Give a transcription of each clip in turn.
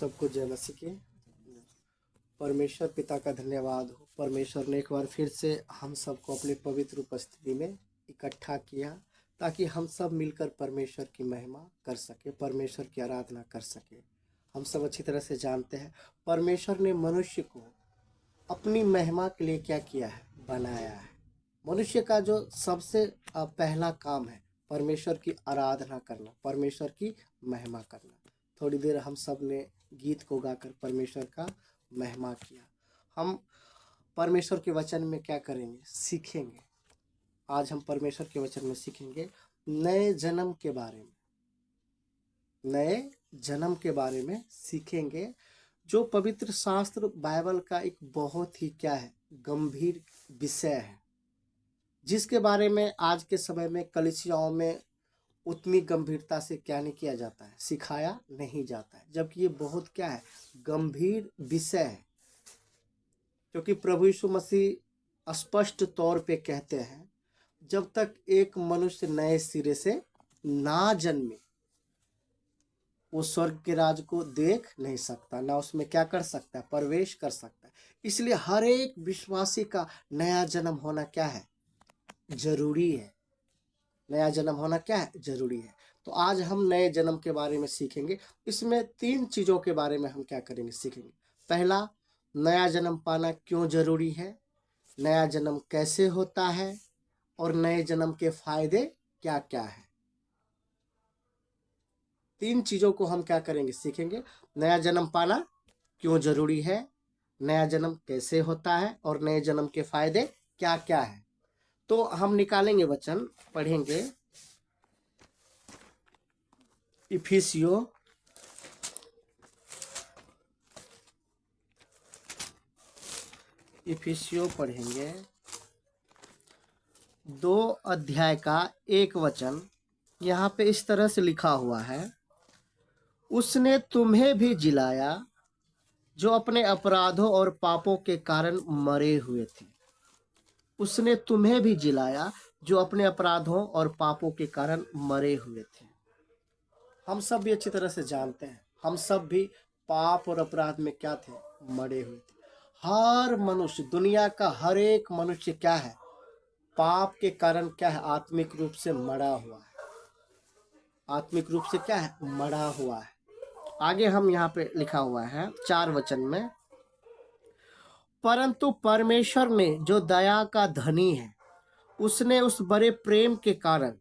सबको जय मसीह की। परमेश्वर पिता का धन्यवाद हो। परमेश्वर ने एक बार फिर से हम सबको अपनी पवित्र उपस्थिति में इकट्ठा किया ताकि हम सब मिलकर परमेश्वर की महिमा कर सके, परमेश्वर की आराधना कर सके। हम सब अच्छी तरह से जानते हैं परमेश्वर ने मनुष्य को अपनी महिमा के लिए क्या किया है, बनाया है। मनुष्य का जो सबसे पहला काम है परमेश्वर की आराधना करना, परमेश्वर की महिमा करना। थोड़ी देर हम सब ने गीत को गाकर परमेश्वर का महिमा किया। हम परमेश्वर के वचन में क्या करेंगे, सीखेंगे। आज हम परमेश्वर के वचन में सीखेंगे नए जन्म के बारे में, नए जन्म के बारे में सीखेंगे, जो पवित्र शास्त्र बाइबल का एक बहुत ही क्या है, गंभीर विषय है, जिसके बारे में आज के समय में कलीसियाओं में उतनी गंभीरता से क्या नहीं किया जाता है, सिखाया नहीं जाता है। जबकि ये बहुत क्या है, गंभीर विषय है। क्योंकि प्रभु यीशु मसीह स्पष्ट तौर पे कहते हैं जब तक एक मनुष्य नए सिरे से ना जन्मे वो स्वर्ग के राज को देख नहीं सकता, ना उसमें क्या कर सकता है, प्रवेश कर सकता है। इसलिए हर एक विश्वासी का नया जन्म होना क्या है, जरूरी है। नया जन्म होना क्या है, जरूरी है। तो आज हम नए जन्म के बारे में सीखेंगे। इसमें 3 चीजों के बारे में हम क्या करेंगे, सीखेंगे। पहला, नया जन्म पाना क्यों जरूरी है, नया जन्म कैसे होता है, और नए जन्म के फायदे क्या क्या है। 3 चीजों को हम क्या करेंगे, सीखेंगे। नया जन्म पाना क्यों जरूरी है, नया जन्म कैसे होता है, और नए जन्म के फायदे क्या क्या है। तो हम निकालेंगे वचन, पढ़ेंगे इफिसियो पढ़ेंगे 2 अध्याय का 1 वचन। यहाँ पे इस तरह से लिखा हुआ है, उसने तुम्हें भी जिलाया जो अपने अपराधों और पापों के कारण मरे हुए थे। उसने तुम्हें भी जिलाया जो अपने अपराधों और पापों के कारण मरे हुए थे। हम सब भी अच्छी तरह से जानते हैं, हम सब भी पाप और अपराध में क्या थे, मरे हुए थे। हर मनुष्य, दुनिया का हर एक मनुष्य क्या है, पाप के कारण क्या है, आत्मिक रूप से मरा हुआ है। आत्मिक रूप से क्या है, मरा हुआ है। आगे हम यहाँ पे लिखा हुआ है 4 वचन में, परंतु परमेश्वर ने जो दया का धनी है, उसने उस बड़े प्रेम के कारण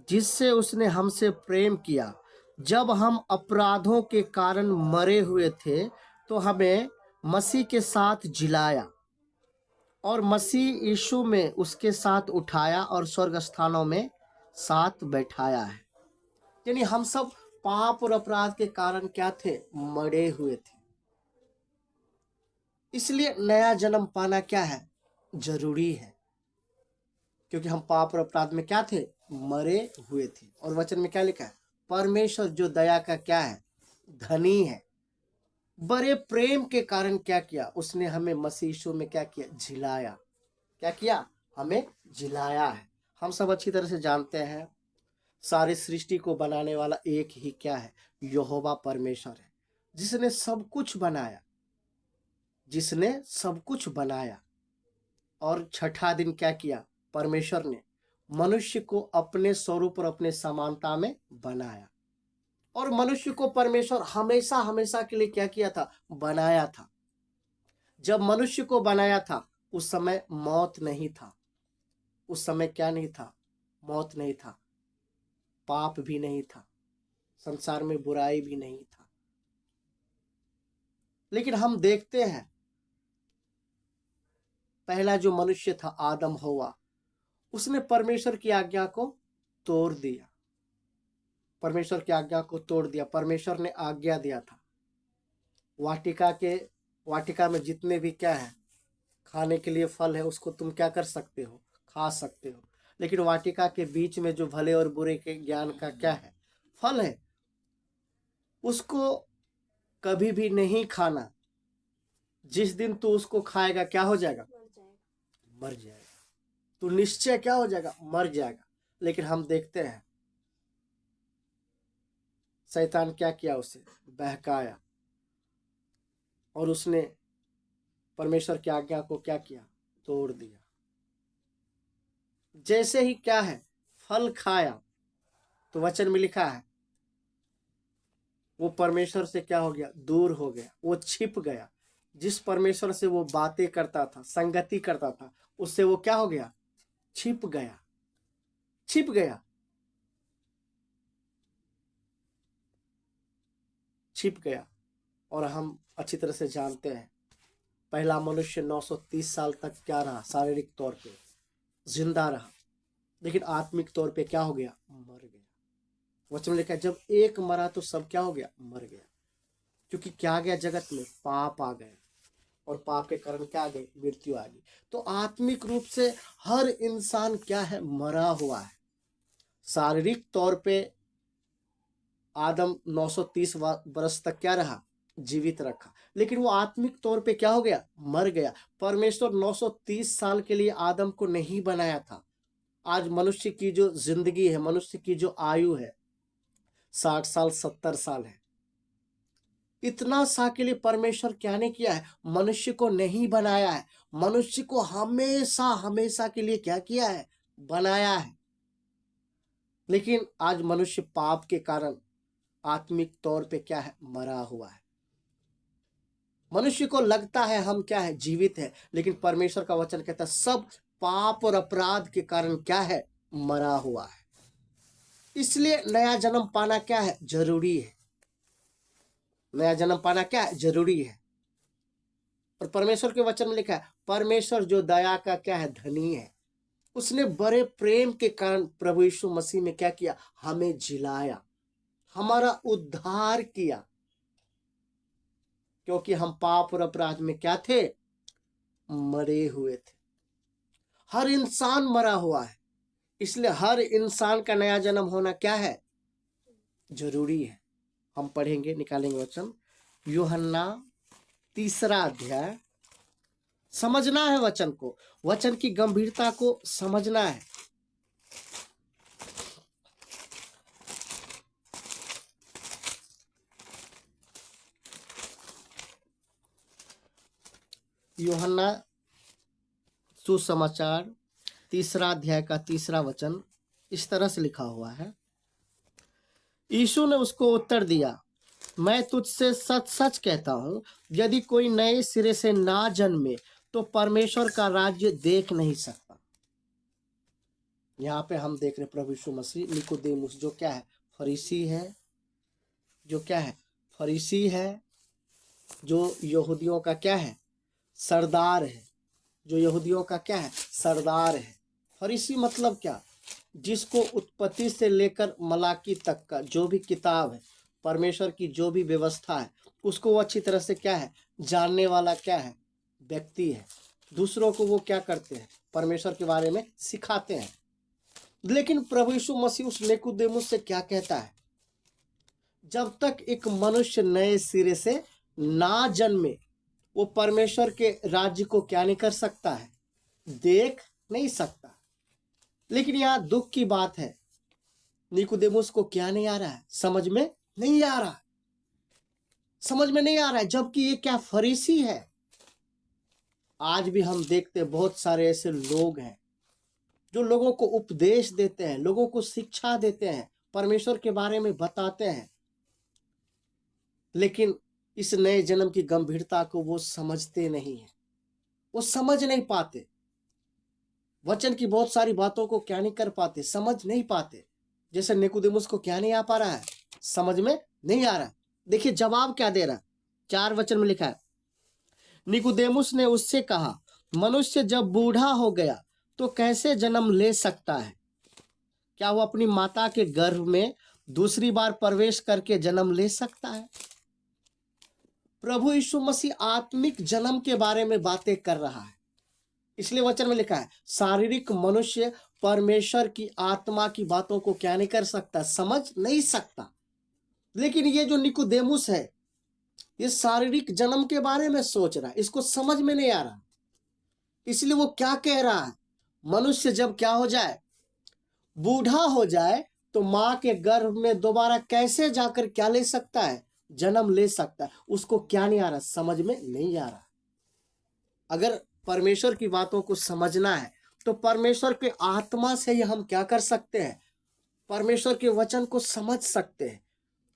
जिससे उसने हमसे प्रेम किया, जब हम अपराधों के कारण मरे हुए थे तो हमें मसीह के साथ जिलाया, और मसीह यीशु में उसके साथ उठाया और स्वर्ग स्थानों में साथ बैठाया है। यानी हम सब पाप और अपराध के कारण क्या थे, मरे हुए थे। इसलिए नया जन्म पाना क्या है, जरूरी है। क्योंकि हम पाप और अपराध में क्या थे, मरे हुए थे। और वचन में क्या लिखा है, परमेश्वर जो दया का क्या है, धनी है, बड़े प्रेम के कारण क्या किया, उसने हमें मसीह यीशु में क्या किया, जिलाया। क्या किया, हमें जिलाया है। हम सब अच्छी तरह से जानते हैं सारी सृष्टि को बनाने वाला एक ही क्या है, यहोवा परमेश्वर है, जिसने सब कुछ बनाया, जिसने सब कुछ बनाया। और छठा दिन क्या किया, परमेश्वर ने मनुष्य को अपने स्वरूप और अपने समानता में बनाया। और मनुष्य को परमेश्वर हमेशा हमेशा के लिए क्या किया था, बनाया था। जब मनुष्य को बनाया था उस समय मौत नहीं था, उस समय क्या नहीं था, मौत नहीं था, पाप भी नहीं था, संसार में बुराई भी नहीं था। लेकिन हम देखते हैं पहला जो मनुष्य था आदम हव्वा, उसने परमेश्वर की आज्ञा को तोड़ दिया, परमेश्वर की आज्ञा को तोड़ दिया। परमेश्वर ने आज्ञा दिया था वाटिका में जितने भी क्या है खाने के लिए फल है उसको तुम क्या कर सकते हो, खा सकते हो। लेकिन वाटिका के बीच में जो भले और बुरे के ज्ञान का क्या है, फल है, उसको कभी भी नहीं खाना। जिस दिन तू उसको खाएगा क्या हो जाएगा, मर जाएगा। तो निश्चय क्या हो जाएगा, मर जाएगा। लेकिन हम देखते हैं शैतान क्या किया, उसे बहकाया, और उसने परमेश्वर की आज्ञा को क्या किया, तोड़ दिया। जैसे ही क्या है, फल खाया, तो वचन में लिखा है वो परमेश्वर से क्या हो गया, दूर हो गया, वो छिप गया। जिस परमेश्वर से वो बातें करता था, संगति करता था, उससे वो क्या हो गया, छिप गया, छिप गया, छिप गया। और हम अच्छी तरह से जानते हैं पहला मनुष्य 930 साल तक क्या रहा, शारीरिक तौर पे जिंदा रहा, लेकिन आत्मिक तौर पे क्या हो गया, मर गया। वचन में लिखा है जब एक मरा तो सब क्या हो गया, मर गया। क्योंकि क्या आ गया जगत में, पाप आ गए, और पाप के कारण क्या आ गई, मृत्यु आ गई। तो आत्मिक रूप से हर इंसान क्या है, मरा हुआ है। शारीरिक तौर पे आदम 930 वर्ष तक क्या रहा, जीवित रखा, लेकिन वो आत्मिक तौर पे क्या हो गया, मर गया। परमेश्वर 930 साल के लिए आदम को नहीं बनाया था। आज मनुष्य की जो जिंदगी है, मनुष्य की जो आयु है 60 साल 70 साल है। इतना सा के लिए परमेश्वर क्या ने किया है, मनुष्य को नहीं बनाया है। मनुष्य को हमेशा हमेशा के लिए क्या किया है, बनाया है। लेकिन आज मनुष्य पाप के कारण आत्मिक तौर पे क्या है, मरा हुआ है। मनुष्य को लगता है हम क्या है, जीवित है, लेकिन परमेश्वर का वचन कहता है सब पाप और अपराध के कारण क्या है, मरा हुआ है। इसलिए नया जन्म पाना क्या है, जरूरी है। नया जन्म पाना क्या है, जरूरी है। और परमेश्वर के वचन में लिखा है परमेश्वर जो दया का क्या है, धनी है। उसने बड़े प्रेम के कारण प्रभु यीशु मसीह में क्या किया, हमें जिलाया, हमारा उद्धार किया। क्योंकि हम पाप और अपराध में क्या थे, मरे हुए थे। हर इंसान मरा हुआ है, इसलिए हर इंसान का नया जन्म होना क्या है, जरूरी है। हम पढ़ेंगे, निकालेंगे वचन, यूहन्ना 3 अध्याय। समझना है वचन को, वचन की गंभीरता को समझना है। यूहन्ना सुसमाचार 3 अध्याय का 3 वचन इस तरह से लिखा हुआ है। यीशु ने उसको उत्तर दिया, मैं तुझसे सच सच कहता हूं, यदि कोई नए सिरे से ना जन्मे तो परमेश्वर का राज्य देख नहीं सकता। यहाँ पे हम देख रहे प्रभु यीशु मसीह, निकोदेमुस जो क्या है, फरीसी है, जो क्या है, फरीसी है, जो यहूदियों का क्या है, सरदार है, जो यहूदियों का क्या है, सरदार है। फरीसी मतलब क्या, जिसको उत्पत्ति से लेकर मलाकी तक का जो भी किताब है, परमेश्वर की जो भी व्यवस्था है, उसको वो अच्छी तरह से क्या है, जानने वाला क्या है, व्यक्ति है। दूसरों को वो क्या करते हैं, परमेश्वर के बारे में सिखाते हैं। लेकिन प्रभु यीशु मसीह उस निकोदेमुस से क्या कहता है, जब तक एक मनुष्य नए सिरे से ना जन्मे वो परमेश्वर के राज्य को क्या नहीं कर सकता है, देख नहीं सकता। लेकिन यहाँ दुख की बात है, निकोदेमुस को क्या नहीं आ रहा है, समझ में नहीं आ रहा, समझ में नहीं आ रहा है, जबकि ये क्या फरीसी है। आज भी हम देखते बहुत सारे ऐसे लोग हैं जो लोगों को उपदेश देते हैं, लोगों को शिक्षा देते हैं, परमेश्वर के बारे में बताते हैं, लेकिन इस नए जन्म की गंभीरता को वो समझते नहीं है, वो समझ नहीं पाते। वचन की बहुत सारी बातों को क्या नहीं कर पाते, समझ नहीं पाते। जैसे निकोदेमुस को क्या नहीं आ पा रहा है, समझ में नहीं आ रहा। देखिए जवाब क्या दे रहा, 4 वचन में लिखा है, निकोदेमुस ने उससे कहा, मनुष्य जब बूढ़ा हो गया तो कैसे जन्म ले सकता है? क्या वो अपनी माता के गर्भ में दूसरी बार प्रवेश करके जन्म ले सकता है? प्रभु यीशु मसीह आत्मिक जन्म के बारे में बातें कर रहा है। इसलिए वचन में लिखा है शारीरिक मनुष्य परमेश्वर की आत्मा की बातों को क्या नहीं कर सकता, समझ नहीं सकता। लेकिन ये जो निकोदेमुस है, ये शारीरिक जन्म के बारे में सोच रहा है, इसको समझ में नहीं आ रहा। इसलिए वो क्या कह रहा है, मनुष्य जब क्या हो जाए, बूढ़ा हो जाए, तो मां के गर्भ में दोबारा कैसे जाकर क्या ले सकता है, जन्म ले सकता है, उसको क्या नहीं आ रहा, समझ में नहीं आ रहा। अगर परमेश्वर की बातों को समझना है तो परमेश्वर के आत्मा से ही हम क्या कर सकते हैं, परमेश्वर के वचन को समझ सकते हैं।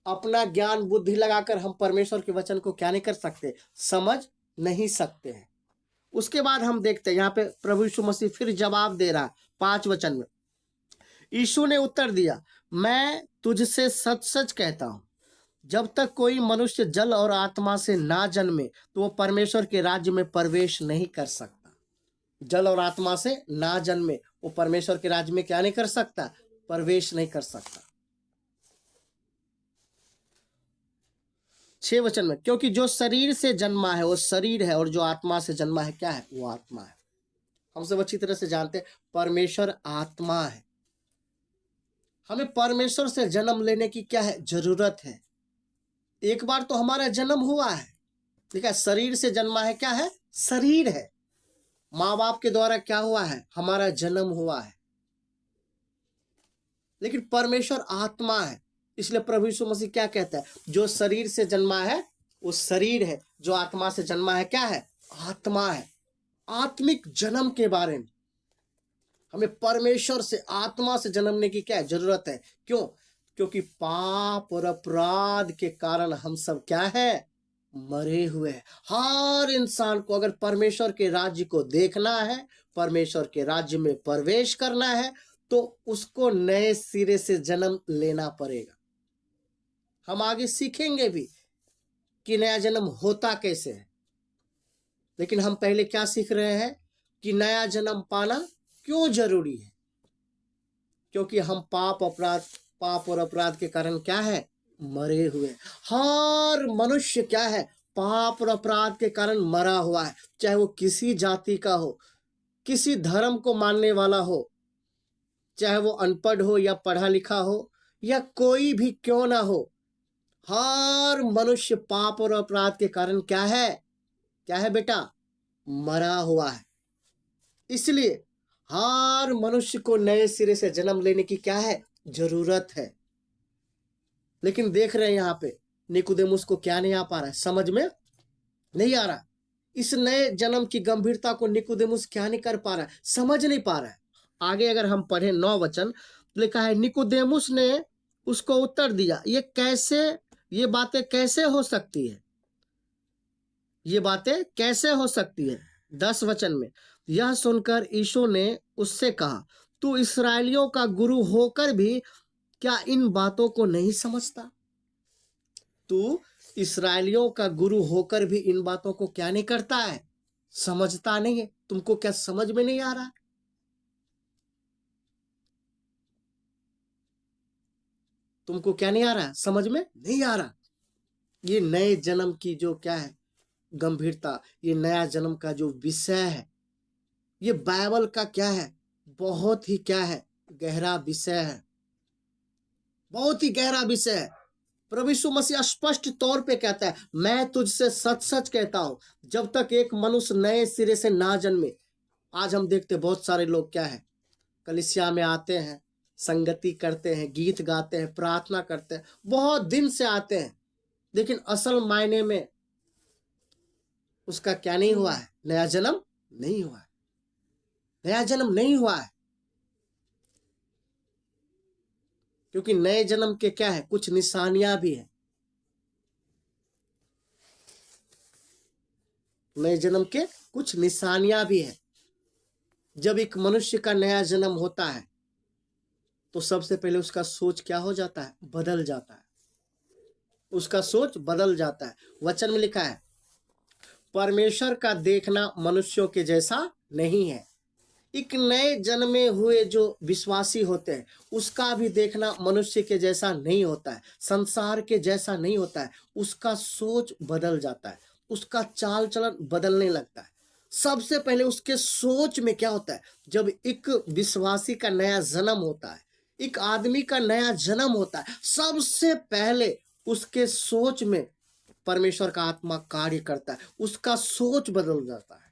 अपना ज्ञान बुद्धि लगाकर हम परमेश्वर के वचन को क्या नहीं कर सकते, समझ नहीं सकते हैं। उसके बाद हम देखते हैं यहाँ पे प्रभु यीशु मसीह फिर जवाब दे रहा है 5 वचन में। यीशु ने उत्तर दिया, मैं तुझसे सच सच कहता हूं, जब तक कोई मनुष्य जल और आत्मा से ना जन्मे तो वो परमेश्वर के राज्य में प्रवेश नहीं कर सकता। जल और आत्मा से ना जन्मे वो परमेश्वर के राज्य में क्या नहीं कर सकता, प्रवेश नहीं कर सकता। 6 वचन में, क्योंकि जो शरीर से जन्मा है वो शरीर है और जो आत्मा से जन्मा है क्या है, वो आत्मा है। हम सब अच्छी तरह से जानते हैं परमेश्वर आत्मा है। हमें परमेश्वर से जन्म लेने की क्या है, जरूरत है। एक बार तो हमारा जन्म हुआ है, ठीक है, शरीर से जन्मा है, क्या है, शरीर है। माँ बाप के द्वारा क्या हुआ है, हमारा जन्म हुआ है। लेकिन परमेश्वर आत्मा है, इसलिए प्रभु यीशु मसीह क्या कहता है, जो शरीर से जन्मा है वो शरीर है, जो आत्मा से जन्मा है क्या है, आत्मा है। आत्मिक जन्म के बारे में हमें परमेश्वर से आत्मा से जन्मने की क्या जरूरत है। क्यों, क्योंकि पाप और अपराध के कारण हम सब क्या है, मरे हुए हैं। हर इंसान को अगर परमेश्वर के राज्य को देखना है, परमेश्वर के राज्य में प्रवेश करना है, तो उसको नए सिरे से जन्म लेना पड़ेगा। हम आगे सीखेंगे भी कि नया जन्म होता कैसे है, लेकिन हम पहले क्या सीख रहे हैं कि नया जन्म पाना क्यों जरूरी है। क्योंकि हम पाप और अपराध के कारण क्या है, मरे हुए। हर मनुष्य क्या है, पाप और अपराध के कारण मरा हुआ है। चाहे वो किसी जाति का हो, किसी धर्म को मानने वाला हो, चाहे वो अनपढ़ हो या पढ़ा लिखा हो, या कोई भी क्यों ना हो, हर मनुष्य पाप और अपराध के कारण क्या है बेटा, मरा हुआ है। इसलिए हर मनुष्य को नए सिरे से जन्म लेने की क्या है, जरूरत है। लेकिन देख रहे हैं यहाँ पे निकोदेमुस को क्या नहीं आ पा रहा है, समझ में नहीं आ रहा। इस नए जन्म की गंभीरता को निकोदेमुस क्या नहीं कर पा रहा है, समझ नहीं पा रहा है। आगे अगर हम पढ़े 9 वचन, लिखा है, निकोदेमुस ने उसको उत्तर दिया, ये बातें कैसे हो सकती है, ये बातें कैसे हो सकती है। 10 वचन में, यह सुनकर यीशु ने उससे कहा, तू इस्राएलियों का गुरु होकर भी क्या इन बातों को नहीं समझता। तू इस्राएलियों का गुरु होकर भी इन बातों को क्या नहीं करता है, समझता नहीं है। तुमको क्या समझ में नहीं आ रहा, तुमको क्या नहीं आ रहा है, समझ में नहीं आ रहा। ये नए जन्म की जो क्या है गंभीरता, ये नया जन्म का जो विषय है, ये बाइबल का क्या है, बहुत ही क्या है, गहरा विषय है, बहुत ही गहरा विषय है। प्रभु यीशु मसीह स्पष्ट तौर पे कहता है, मैं तुझसे सच सच कहता हूं, जब तक एक मनुष्य नए सिरे से ना जन्मे। आज हम देखते बहुत सारे लोग क्या है, कलीसिया में आते हैं, संगति करते हैं, गीत गाते हैं, प्रार्थना करते हैं, बहुत दिन से आते हैं, लेकिन असल मायने में उसका क्या नहीं हुआ है, नया जन्म नहीं हुआ है, नया जन्म नहीं हुआ है। क्योंकि नए जन्म के क्या है, कुछ निशानियां भी है। नए जन्म के कुछ निशानियां भी है। जब एक मनुष्य का नया जन्म होता है तो सबसे पहले उसका सोच क्या हो जाता है, बदल जाता है, उसका सोच बदल जाता है। वचन में लिखा है, परमेश्वर का देखना मनुष्यों के जैसा नहीं है। एक नए जन्मे हुए जो विश्वासी होते हैं उसका भी देखना मनुष्य के जैसा नहीं होता है, संसार के जैसा नहीं होता है। उसका सोच बदल जाता है, उसका चाल चलन बदलने लगता है। सबसे पहले उसके सोच में क्या होता है, जब एक विश्वासी का नया जन्म होता है, एक आदमी का नया जन्म होता है, सबसे पहले उसके सोच में परमेश्वर का आत्मा कार्य करता है, उसका सोच बदल जाता है।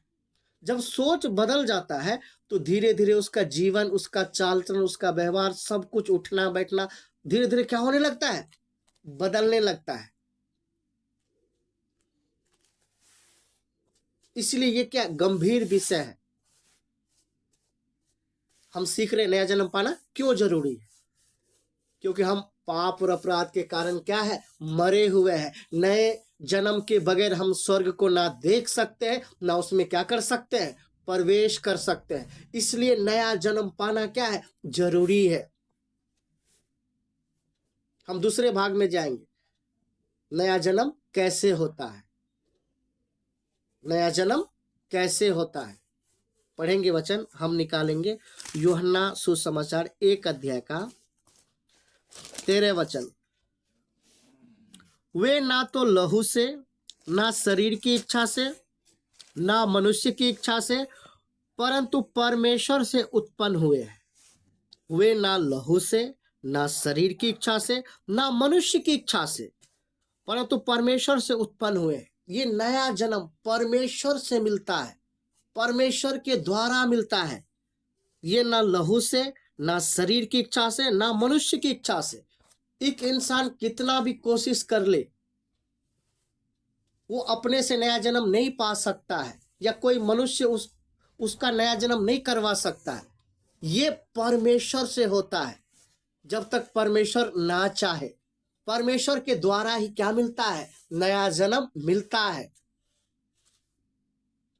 जब सोच बदल जाता है तो धीरे धीरे उसका जीवन, उसका चाल चलन, उसका व्यवहार, सब कुछ, उठना बैठना धीरे धीरे क्या होने लगता है, बदलने लगता है। इसलिए ये क्या गंभीर विषय है। हम सीख रहे नया जन्म पाना क्यों जरूरी है? क्योंकि हम पाप और अपराध के कारण क्या है, मरे हुए हैं। नए जन्म के बगैर हम स्वर्ग को ना देख सकते हैं, ना उसमें क्या कर सकते हैं, प्रवेश कर सकते हैं। इसलिए नया जन्म पाना क्या है, जरूरी है। हम दूसरे भाग में जाएंगे, नया जन्म कैसे होता है, नया जन्म कैसे होता है। पढ़ेंगे वचन, हम निकालेंगे यूहन्ना सुसमाचार 1 अध्याय का 13 वचन। वे ना तो लहू से, ना शरीर की इच्छा से, ना मनुष्य की इच्छा से, परंतु परमेश्वर से उत्पन्न हुए हैं। वे ना लहू से, ना शरीर की इच्छा से, ना मनुष्य की इच्छा से, परंतु परमेश्वर से उत्पन्न हुए हैं। ये नया जन्म परमेश्वर से मिलता है, परमेश्वर के द्वारा मिलता है। ये ना लहू से, ना शरीर की इच्छा से, ना मनुष्य की इच्छा से। एक इंसान कितना भी कोशिश कर ले, वो अपने से नया जन्म नहीं पा सकता है, या कोई मनुष्य उसका नया जन्म नहीं करवा सकता है। ये परमेश्वर से होता है। जब तक परमेश्वर ना चाहे, परमेश्वर के द्वारा ही क्या मिलता है, नया जन्म मिलता है।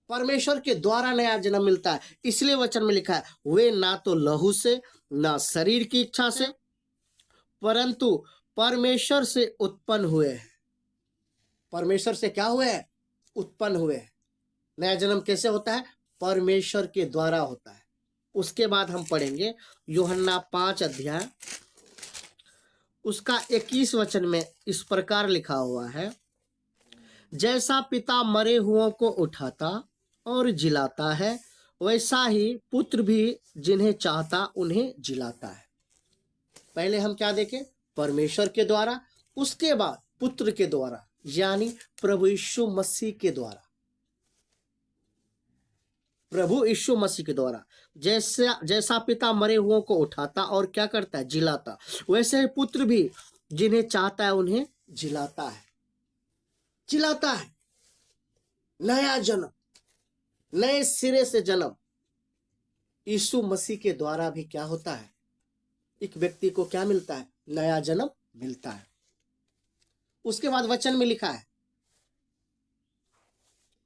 परमेश्वर के द्वारा नया जन्म मिलता है। इसलिए वचन में लिखा है, वे ना तो लहू से, ना शरीर की इच्छा से, परंतु परमेश्वर से उत्पन्न हुए हैं। परमेश्वर से क्या हुए हैं, उत्पन्न हुए हैं। नया जन्म कैसे होता है, परमेश्वर के द्वारा होता है। उसके बाद हम पढ़ेंगे यूहन्ना 5 अध्याय, उसका 21 वचन में इस प्रकार लिखा हुआ है, जैसा पिता मरे हुओं को उठाता और जिलाता है, वैसा ही पुत्र भी जिन्हें चाहता उन्हें जिलाता है। पहले हम क्या देखें, परमेश्वर के द्वारा, उसके बाद पुत्र के द्वारा, यानी प्रभु यीशु मसीह के द्वारा। प्रभु यीशु मसीह के द्वारा जैसा पिता मरे हुओं को उठाता और क्या करता है, जिलाता, वैसे ही पुत्र भी जिन्हें चाहता है उन्हें जिलाता है। जिलाता है। नया जन्म, नए सिरे से जन्म यीशु मसीह के द्वारा भी क्या होता है, एक व्यक्ति को क्या मिलता है, नया जन्म मिलता है। उसके बाद वचन में लिखा है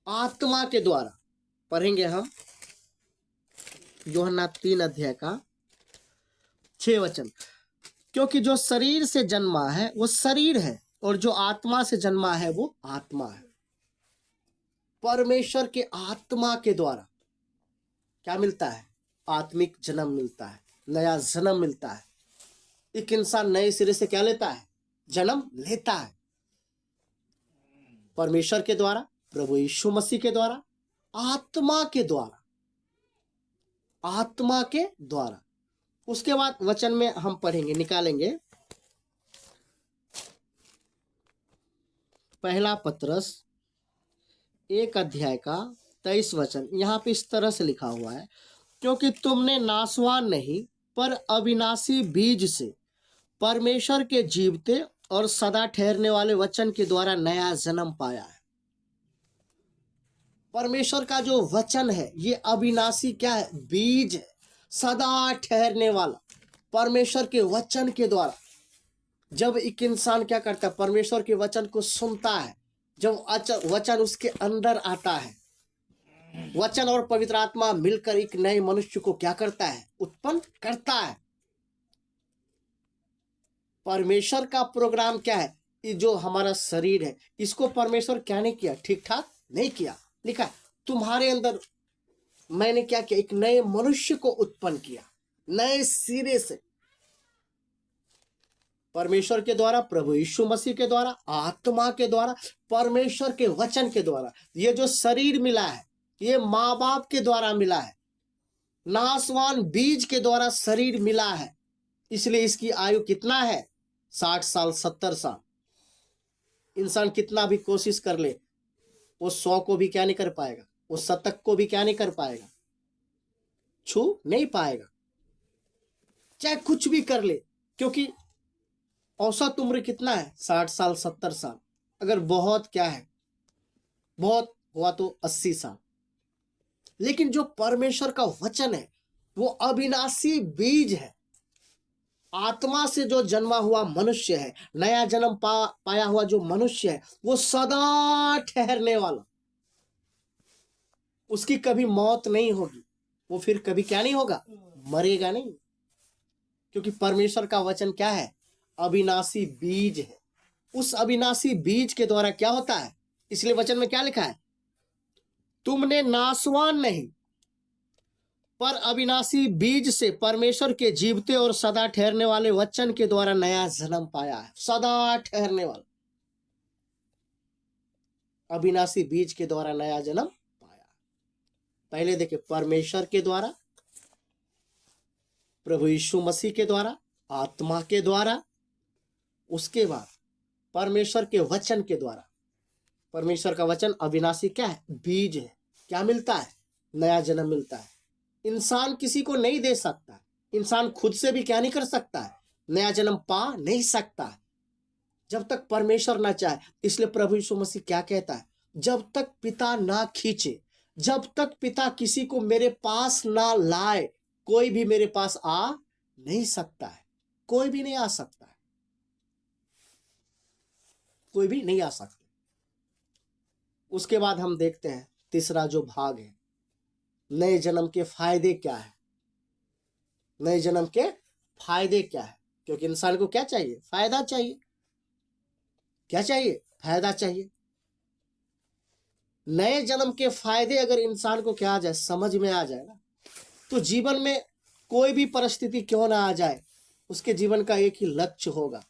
आत्मा के द्वारा। पढ़ेंगे हम यूहन्ना 3 अध्याय का 6 वचन। क्योंकि जो शरीर से जन्मा है वो शरीर है, और जो आत्मा से जन्मा है वो आत्मा है। परमेश्वर के आत्मा के द्वारा क्या मिलता है, आत्मिक जन्म मिलता है, नया जन्म मिलता है। एक इंसान नए सिरे से क्या लेता है, जन्म लेता है। परमेश्वर के द्वारा, प्रभु यीशु मसीह के द्वारा, आत्मा के द्वारा, आत्मा के द्वारा। उसके बाद वचन में हम पढ़ेंगे, निकालेंगे पहला पत्रस 1 अध्याय का 23 वचन। यहाँ पे इस तरह से लिखा हुआ है, क्योंकि तुमने नाशवान नहीं पर अविनाशी बीज से परमेश्वर के जीवते और सदा ठहरने वाले वचन के द्वारा नया जन्म पाया है। परमेश्वर का जो वचन है ये अविनाशी क्या है, बीज है, सदा ठहरने वाला। परमेश्वर के वचन के द्वारा जब एक इंसान क्या करता है, परमेश्वर के वचन को सुनता है, जब वचन उसके अंदर आता है, वचन और पवित्र आत्मा मिलकर एक नए मनुष्य को क्या करता है, उत्पन्न करता है। परमेश्वर का प्रोग्राम क्या है, ये जो हमारा शरीर है इसको परमेश्वर क्या नहीं किया, ठीक ठाक नहीं किया। लिखा तुम्हारे अंदर मैंने क्या किया, एक नए मनुष्य को उत्पन्न किया, नए सिरे से। परमेश्वर के द्वारा, प्रभु यीशु मसीह के द्वारा, आत्मा के द्वारा, परमेश्वर के वचन के द्वारा। ये जो शरीर मिला है ये माँ बाप के द्वारा मिला है, नाशवान बीज के द्वारा शरीर मिला है। इसलिए इसकी आयु कितना है, 60 साल 70 साल। इंसान कितना भी कोशिश कर ले वो 100 को भी क्या नहीं कर पाएगा, वो शतक को भी क्या नहीं कर पाएगा, छू नहीं पाएगा, चाहे कुछ भी कर ले। क्योंकि औसत उम्र कितना है, 60 साल 70 साल। अगर बहुत क्या है, बहुत हुआ तो 80 साल। लेकिन जो परमेश्वर का वचन है वो अविनाशी बीज है। आत्मा से जो जन्मा हुआ मनुष्य है, नया जन्म पाया हुआ जो मनुष्य है, वो सदा ठहरने वाला, उसकी कभी मौत नहीं होगी। वो फिर कभी क्या नहीं होगा, मरेगा नहीं। क्योंकि परमेश्वर का वचन क्या है, अविनाशी बीज है। उस अविनाशी बीज के द्वारा क्या होता है, इसलिए वचन में क्या लिखा है, तुमने नाशवान नहीं पर अविनाशी बीज से परमेश्वर के जीवते और सदा ठहरने वाले वचन के द्वारा नया जन्म पाया है। सदा ठहरने वाला अविनाशी बीज के द्वारा नया जन्म पाया। पहले देखिए, परमेश्वर के द्वारा, प्रभु यीशु मसीह के द्वारा, आत्मा के द्वारा, उसके बाद परमेश्वर के वचन के द्वारा। परमेश्वर का वचन अविनाशी क्या है, बीज है। क्या मिलता है, नया जन्म मिलता है। इंसान किसी को नहीं दे सकता, इंसान खुद से भी क्या नहीं कर सकता है, नया जन्म पा नहीं सकता जब तक परमेश्वर ना चाहे। इसलिए प्रभु यीशु मसीह क्या कहता है, जब तक पिता ना खींचे, जब तक पिता किसी को मेरे पास ना लाए, कोई भी मेरे पास आ नहीं सकता है। कोई भी नहीं आ सकता है, कोई भी नहीं आ सकता। उसके बाद हम देखते हैं तीसरा जो भाग है, नए जन्म के फायदे क्या है। नए जन्म के फायदे क्या है, क्योंकि इंसान को क्या चाहिए, फायदा चाहिए। क्या चाहिए, फायदा चाहिए। नए जन्म के फायदे अगर इंसान को क्या आ जाए, समझ में आ जाए ना, तो जीवन में कोई भी परिस्थिति क्यों ना आ जाए, उसके जीवन का एक ही लक्ष्य होगा,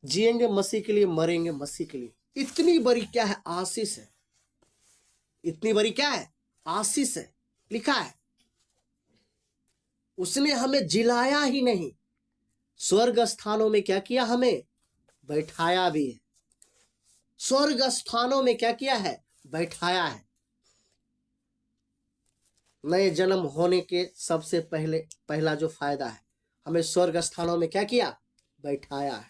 जिएंगे मसीह के लिए, मरेंगे मसीह के लिए। इतनी बड़ी क्या है, आशीष है। इतनी बड़ी क्या है, आशीष है। लिखा है, उसने हमें जिलाया ही नहीं, स्वर्ग स्थानों में क्या किया, हमें बैठाया भी है। स्वर्ग स्थानों में क्या किया है, बैठाया है। नए जन्म होने के सबसे पहला जो फायदा है, हमें स्वर्ग स्थानों में क्या किया, बैठाया है।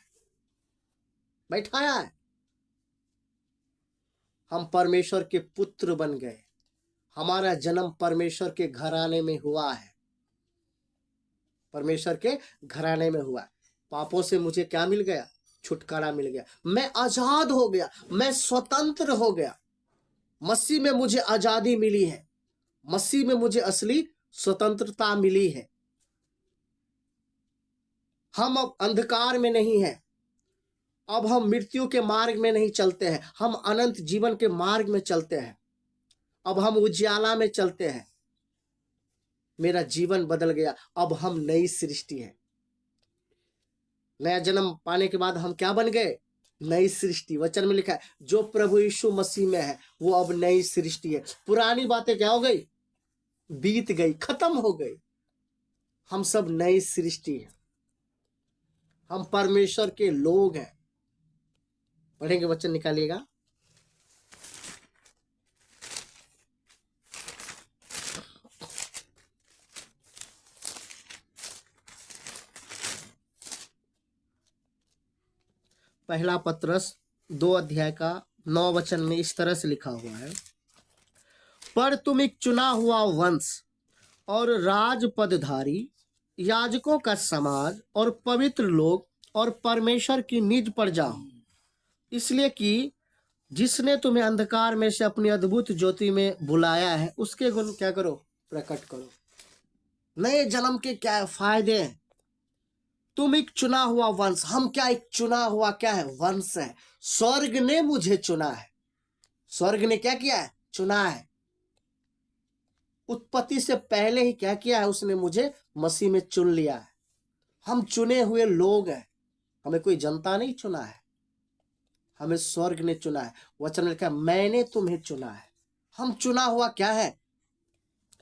बैठाया है। हम परमेश्वर के पुत्र बन गए। हमारा जन्म परमेश्वर के घराने में हुआ है। परमेश्वर के घराने में हुआ। पापों से मुझे क्या मिल गया, छुटकारा मिल गया। मैं आजाद हो गया, मैं स्वतंत्र हो गया। मसीह में मुझे आजादी मिली है। मसीह में मुझे असली स्वतंत्रता मिली है। हम अब अंधकार में नहीं हैं। अब हम मृत्यु के मार्ग में नहीं चलते हैं, हम अनंत जीवन के मार्ग में चलते हैं। अब हम उजियाला में चलते हैं। मेरा जीवन बदल गया। अब हम नई सृष्टि है। नया जन्म पाने के बाद हम क्या बन गए, नई सृष्टि। वचन में लिखा है, जो प्रभु यीशु मसीह में है वो अब नई सृष्टि है। पुरानी बातें क्या हो गई, बीत गई, खत्म हो गई। हम सब नई सृष्टि है। हम परमेश्वर के लोग हैं। पढ़ेंगे, वचन निकालिएगा। पहला पत्रस 2 अध्याय का 9 वचन में इस तरह से लिखा हुआ है, पर तुम एक चुना हुआ वंश और राजपदधारी, याजकों का समाज और पवित्र लोग और परमेश्वर की निज प्रजा हो, इसलिए कि जिसने तुम्हें अंधकार में से अपनी अद्भुत ज्योति में बुलाया है, उसके गुण क्या करो, प्रकट करो। नए जन्म के क्या फायदे हैं। तुम एक चुना हुआ वंश। हम क्या, एक चुना हुआ क्या है, वंश है। स्वर्ग ने मुझे चुना है। स्वर्ग ने क्या किया है, चुना है। उत्पत्ति से पहले ही क्या किया है, उसने मुझे मसीह में चुन लिया है। हम चुने हुए लोग हैं। हमें कोई जनता नहीं चुना है, हमें स्वर्ग ने चुना है। वचन में लिखा है, मैंने तुम्हें चुना है। हम चुना हुआ क्या है,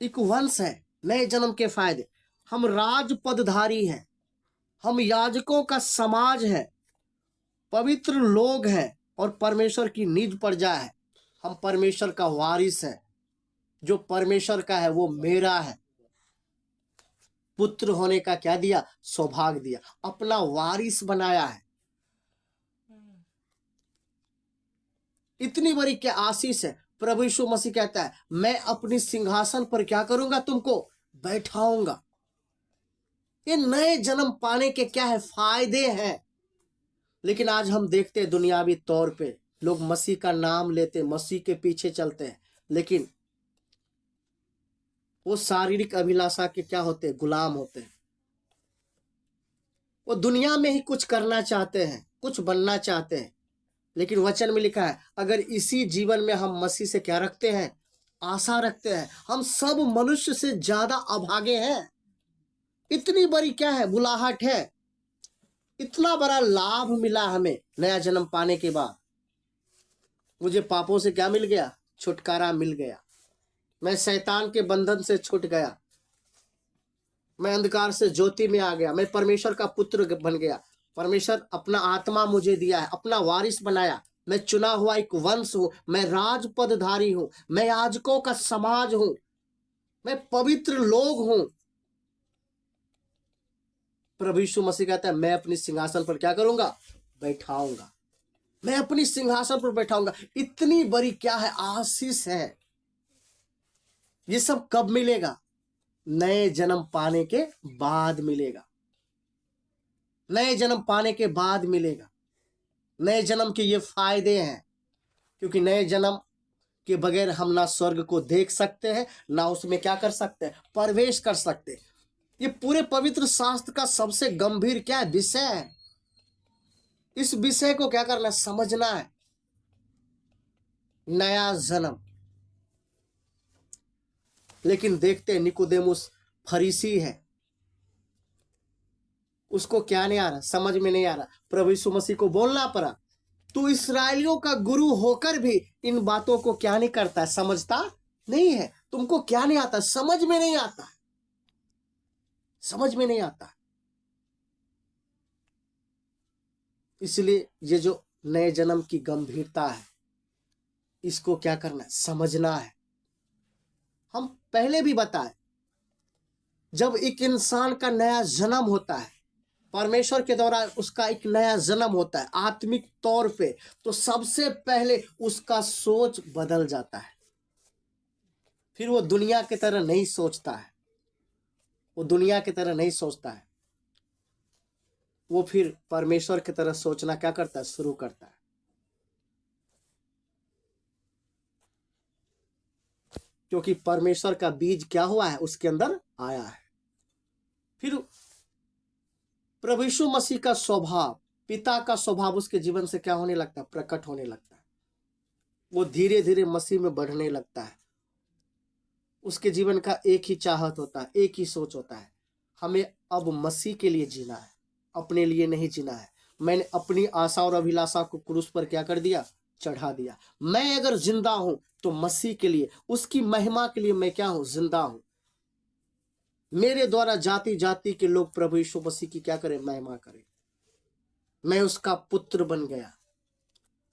एक वंश है। नए जन्म के फायदे, हम राजपदधारी हैं, हम याजकों का समाज है, पवित्र लोग हैं और परमेश्वर की निज प्रजा है। हम परमेश्वर का वारिस है। जो परमेश्वर का है वो मेरा है। पुत्र होने का क्या दिया, सौभाग्य दिया, अपना वारिस बनाया है। इतनी बड़ी क्या आशीष है। प्रभु यीशु मसीह कहता है मैं अपनी सिंहासन पर क्या करूंगा, तुमको बैठाऊंगा। ये नए जन्म पाने के क्या है, फायदे हैं। लेकिन आज हम देखते हैं दुनियावी तौर पे लोग मसीह का नाम लेते, मसीह के पीछे चलते हैं, लेकिन वो शारीरिक अभिलाषा के क्या होते हैं, गुलाम होते हैं। वो दुनिया में ही कुछ करना चाहते हैं, कुछ बनना चाहते हैं। लेकिन वचन में लिखा है अगर इसी जीवन में हम मसीह से क्या रखते हैं, आशा रखते हैं, हम सब मनुष्य से ज्यादा अभागे हैं। इतनी बड़ी क्या है, बुलाहट है, इतना बड़ा लाभ मिला हमें नया जन्म पाने के बाद। मुझे पापों से क्या मिल गया, छुटकारा मिल गया। मैं शैतान के बंधन से छूट गया, मैं अंधकार से ज्योति में आ गया, मैं परमेश्वर का पुत्र बन गया। परमेश्वर अपना आत्मा मुझे दिया है, अपना वारिस बनाया। मैं चुना हुआ एक वंश हूं, मैं राजपदधारी हूं, मैं याजकों का समाज हूं, मैं पवित्र लोग हूं। प्रभु यीशु मसीह कहता है मैं अपनी सिंहासन पर क्या करूंगा, बैठाऊंगा। मैं अपनी सिंहासन पर बैठाऊंगा। इतनी बड़ी क्या है, आशीष है। ये सब कब मिलेगा, नए जन्म पाने के बाद मिलेगा। नए जन्म पाने के बाद मिलेगा। नए जन्म के ये फायदे हैं, क्योंकि नए जन्म के बगैर हम ना स्वर्ग को देख सकते हैं, ना उसमें क्या कर सकते हैं, प्रवेश कर सकते हैं। ये पूरे पवित्र शास्त्र का सबसे गंभीर क्या है, विषय है। इस विषय को क्या करना, समझना है। नया जन्म। लेकिन देखते हैं निकोदेमुस फरीसी है, उसको क्या नहीं आ रहा, समझ में नहीं आ रहा। प्रभु यीशु मसीह को बोलना पड़ा तू इसराइलियों का गुरु होकर भी इन बातों को क्या नहीं करता है, समझता नहीं है। तुमको क्या नहीं आता, समझ में नहीं आता, समझ में नहीं आता। इसलिए ये जो नए जन्म की गंभीरता है, इसको क्या करना है, समझना है। हम पहले भी बताए, जब एक इंसान का नया जन्म होता है, परमेश्वर के द्वारा उसका एक नया जन्म होता है आत्मिक तौर पे, तो सबसे पहले उसका सोच बदल जाता है। फिर वो दुनिया की तरह नहीं सोचता है, वो दुनिया की तरह नहीं सोचता है। वो फिर परमेश्वर की तरह सोचना क्या करता है, शुरू करता है। क्योंकि परमेश्वर का बीज क्या हुआ है, उसके अंदर आया है। फिर प्रभु यीशु मसीह का स्वभाव, पिता का स्वभाव उसके जीवन से क्या होने लगता है, प्रकट होने लगता है। वो धीरे धीरे मसीह में बढ़ने लगता है। उसके जीवन का एक ही चाहत होता है, एक ही सोच होता है, हमें अब मसीह के लिए जीना है, अपने लिए नहीं जीना है। मैंने अपनी आशा और अभिलाषा को क्रूस पर क्या कर दिया, चढ़ा दिया। मैं अगर जिंदा हूं तो मसीह के लिए, उसकी महिमा के लिए मैं क्या हूं, जिंदा हूं। मेरे द्वारा जाति जाति के लोग प्रभु यीशु मसीह की क्या करें, महिमा करें। मैं उसका पुत्र बन गया।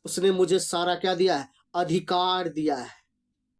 उसने मुझे सारा क्या दिया है, अधिकार दिया है।